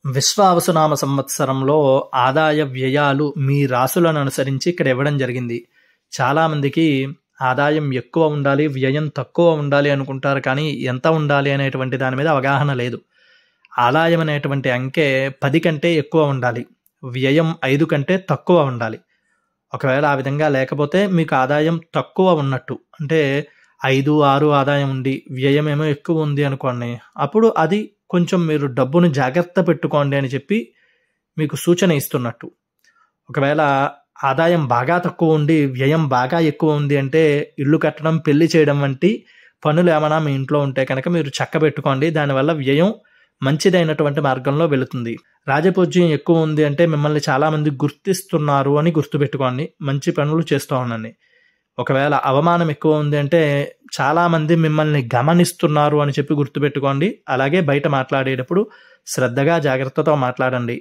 విశ్వావసునామ సంవత్సరంలో ఆదాయ వ్యయాలు మీ రాసులను అనుసరించి ఇక్కడ ఇవ్వడం జరిగింది. చాలామందికి ఆదాయం ఎక్కువ ఉండాలి, వ్యయం తక్కువ ఉండాలి అనుకుంటారు. కానీ ఎంత ఉండాలి అనేటువంటి దాని మీద అవగాహన లేదు. ఆదాయం అనేటువంటి అంకె 10 కంటే ఎక్కువ ఉండాలి, వ్యయం 5 కంటే తక్కువ ఉండాలి. ఒకవేళ ఆ విధంగా లేకపోతే మీకు ఆదాయం తక్కువ ఉన్నట్టు, అంటే 5, 6 ఆదాయం ఉండి వ్యయం ఏమో ఎక్కువ ఉంది అనుకోండి, అప్పుడు అది కొంచెం మీరు డబ్బును జాగ్రత్త పెట్టుకోండి అని చెప్పి మీకు సూచన ఇస్తున్నట్టు. ఒకవేళ ఆదాయం బాగా తక్కువ ఉండి వ్యయం బాగా ఎక్కువ ఉంది అంటే ఇల్లు కట్టడం, పెళ్లి చేయడం వంటి పనులు ఏమైనా మీ ఇంట్లో ఉంటే కనుక మీరు చక్కబెట్టుకోండి. దానివల్ల వ్యయం మంచిదైనటువంటి మార్గంలో వెళుతుంది. రాజపూజ్యం ఎక్కువ ఉంది అంటే మిమ్మల్ని చాలామంది గుర్తిస్తున్నారు అని గుర్తుపెట్టుకోండి. మంచి పనులు చేస్తూ ఉండండి. ఒకవేళ అవమానం ఎక్కువ ఉంది అంటే చాలామంది మిమ్మల్ని గమనిస్తున్నారు అని చెప్పి గుర్తుపెట్టుకోండి. అలాగే బయట మాట్లాడేటప్పుడు శ్రద్ధగా, జాగ్రత్తతో మాట్లాడండి.